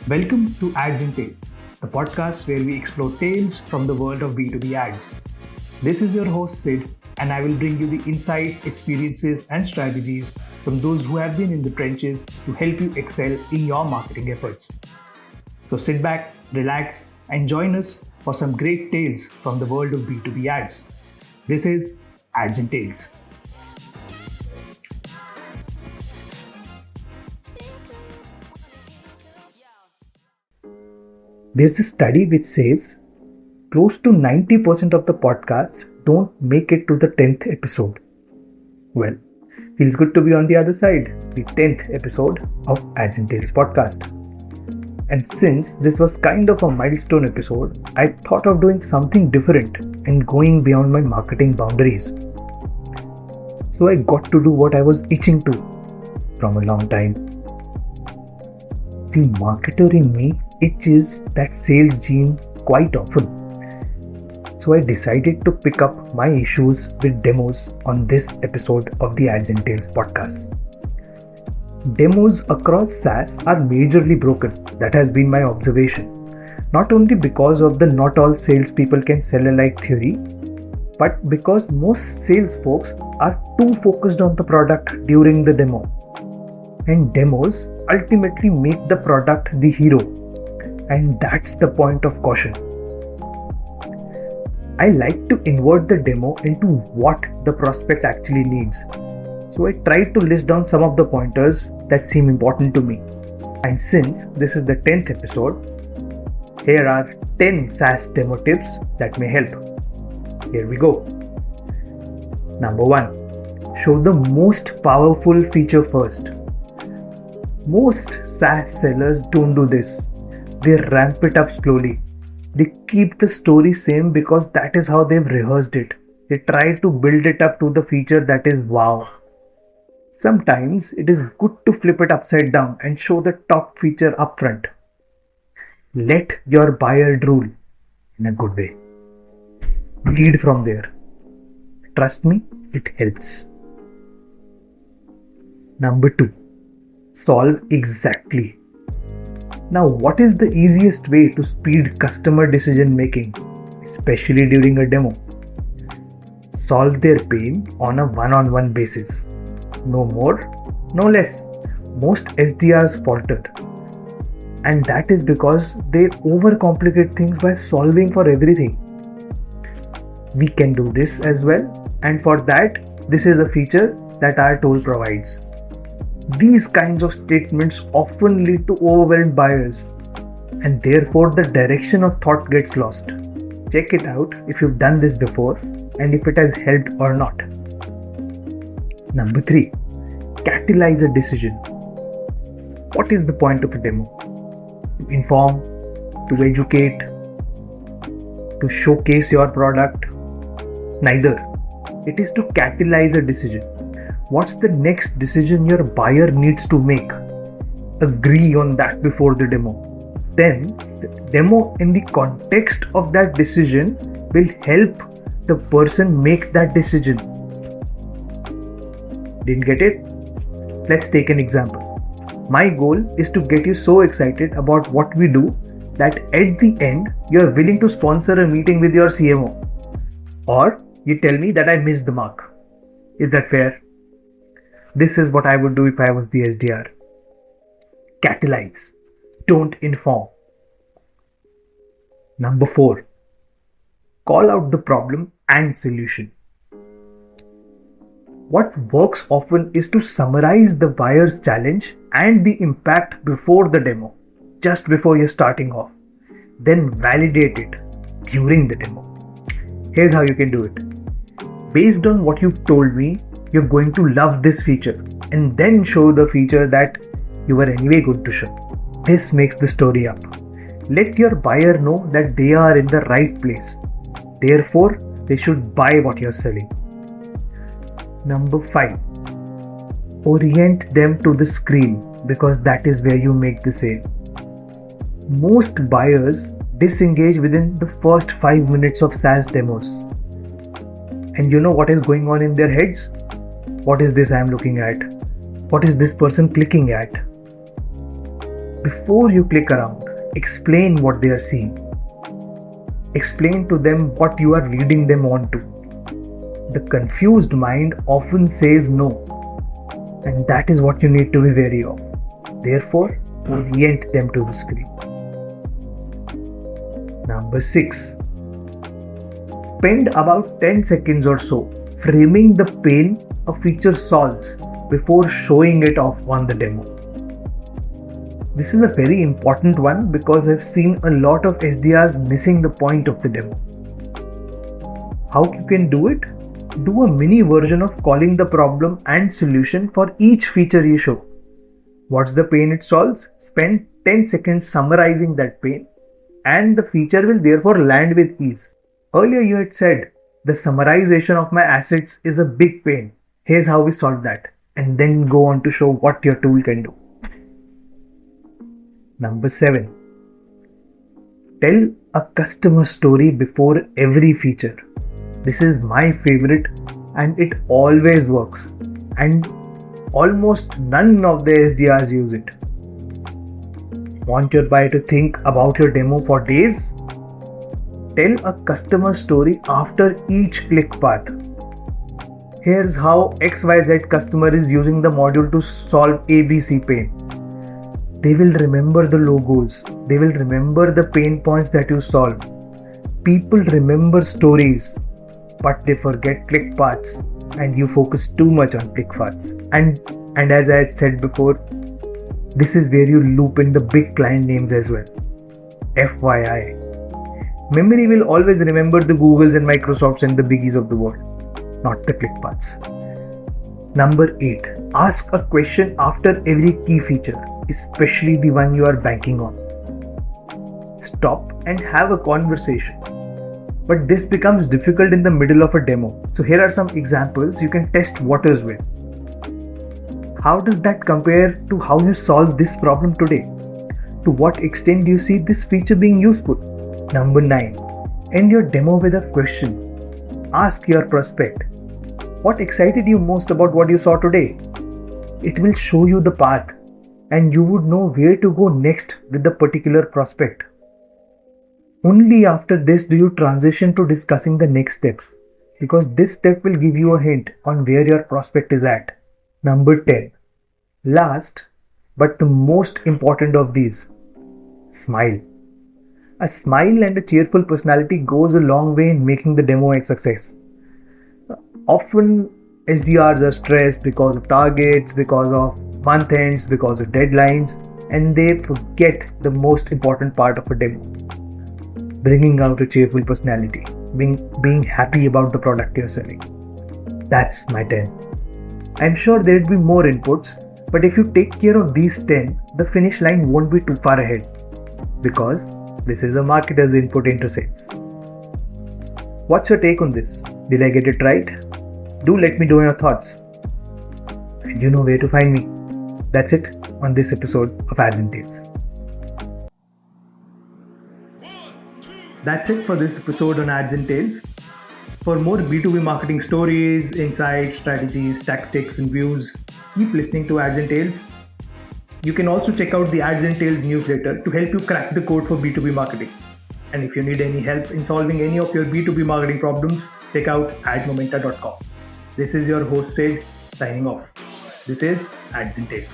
Welcome to Ads and Tales, the podcast where we explore tales from the world of B2B ads. This is your host Sid, and I will bring you the insights, experiences, and strategies from those who have been in the trenches to help you excel in your marketing efforts. So sit back, relax, and join us for some great tales from the world of B2B ads. This is Ads and Tales. There's a study which says close to 90% of the podcasts don't make it to the 10th episode. Well, feels good to be on the other side, the 10th episode of Ads and Tales podcast. And since this was kind of a milestone episode, I thought of doing something different and going beyond my marketing boundaries. So I got to do what I was itching to from a long time. The marketer in me itches that sales gene quite often. So I decided to pick up my issues with demos on this episode of the Ads and Tales podcast. Demos across SaaS are majorly broken. That has been my observation. Not only because of the not all salespeople can sell alike theory, but because most sales folks are too focused on the product during the demo. And demos ultimately make the product the hero. And that's the point of caution. I like to invert the demo into what the prospect actually needs. So I tried to list down some of the pointers that seem important to me. And since this is the 10th episode, here are 10 SaaS demo tips that may help. Here we go. Number 1. Show the most powerful feature first. Most SaaS sellers don't do this. They ramp it up slowly. They keep the story same because that is how they've rehearsed it. They try to build it up to the feature that is wow. Sometimes it is good to flip it upside down and show the top feature upfront. Let your buyer drool in a good way. Lead from there. Trust me, it helps. Number 2. Solve exactly. Now, what is the easiest way to speed customer decision making, especially during a demo? Solve their pain on a one-on-one basis. No more, no less. Most SDRs falter. And that is because they overcomplicate things by solving for everything. We can do this as well, and for that, this is a feature that our tool provides. These kinds of statements often lead to overwhelmed buyers, and therefore the direction of thought gets lost. Check it out if you've done this before and if it has helped or not. Number 3. Catalyze a decision. What is the point of a demo? To inform, to educate, to showcase your product? Neither. It is to catalyze a decision. What's the next decision your buyer needs to make? Agree on that before the demo. Then, the demo in the context of that decision will help the person make that decision. Didn't get it? Let's take an example. My goal is to get you so excited about what we do that at the end, you're willing to sponsor a meeting with your CMO. Or you tell me that I missed the mark. Is that fair? This is what I would do if I was the SDR. Catalyze. Don't inform. Number 4. Call out the problem and solution. What works often is to summarize the buyer's challenge and the impact before the demo, just before you're starting off. Then validate it during the demo. Here's how you can do it. Based on what you've told me, you're going to love this feature, and then show the feature that you were anyway going to show. This makes the story up. Let your buyer know that they are in the right place. Therefore, they should buy what you're selling. Number 5. Orient them to the screen because that is where you make the sale. Most buyers disengage within the first 5 minutes of SaaS demos. And you know what is going on in their heads? What is this I am looking at? What is this person clicking at? Before you click around, explain what they are seeing. Explain to them what you are leading them on to. The confused mind often says no, and that is what you need to be wary of. Therefore, orient them to the screen. Number 6. Spend about 10 seconds or so framing the pain a feature solves before showing it off on the demo. This is a very important one because I've seen a lot of SDRs missing the point of the demo. How you can do it? Do a mini version of calling the problem and solution for each feature you show. What's the pain it solves? Spend 10 seconds summarizing that pain, and the feature will therefore land with ease. Earlier you had said, the summarization of my assets is a big pain. Here's how we solve that, and then go on to show what your tool can do. Number 7. Tell a customer story before every feature. This is my favorite and it always works, and almost none of the SDRs use it. Want your buyer to think about your demo for days? Tell a customer story after each click path. Here's how XYZ customer is using the module to solve ABC pain. They will remember the logos. They will remember the pain points that you solve. People remember stories, but they forget click paths, and you focus too much on click paths. And as I had said before, this is where you loop in the big client names as well. FYI. Memory will always remember the Googles and Microsofts and the biggies of the world, not the click paths. Number 8. Ask a question after every key feature, especially the one you are banking on. Stop and have a conversation. But this becomes difficult in the middle of a demo. So here are some examples you can test waters with. How does that compare to how you solve this problem today? To what extent do you see this feature being useful? Number 9. End your demo with a question. Ask your prospect, what excited you most about what you saw today? It will show you the path, and you would know where to go next with the particular prospect. Only after this do you transition to discussing the next steps, because this step will give you a hint on where your prospect is at. Number 10. Last, but the most important of these, smile. A smile and a cheerful personality goes a long way in making the demo a success. Often SDRs are stressed because of targets, because of month ends, because of deadlines, and they forget the most important part of a demo. Bringing out a cheerful personality, being happy about the product you're selling. That's my 10. I'm sure there'd be more inputs, but if you take care of these 10, the finish line won't be too far ahead, because this is a marketer's input into sales. What's your take on this? Did I get it right? Do let me know your thoughts. And you know where to find me. That's it on this episode of Ads and Tales. That's it for this episode on Ads and Tales. For more B2B marketing stories, insights, strategies, tactics, and views, keep listening to Ads and Tales. You can also check out the Ads and Tales newsletter to help you crack the code for B2B marketing. And if you need any help in solving any of your B2B marketing problems, check out admomenta.com. This is your host Sid signing off. This is Ads and Tales.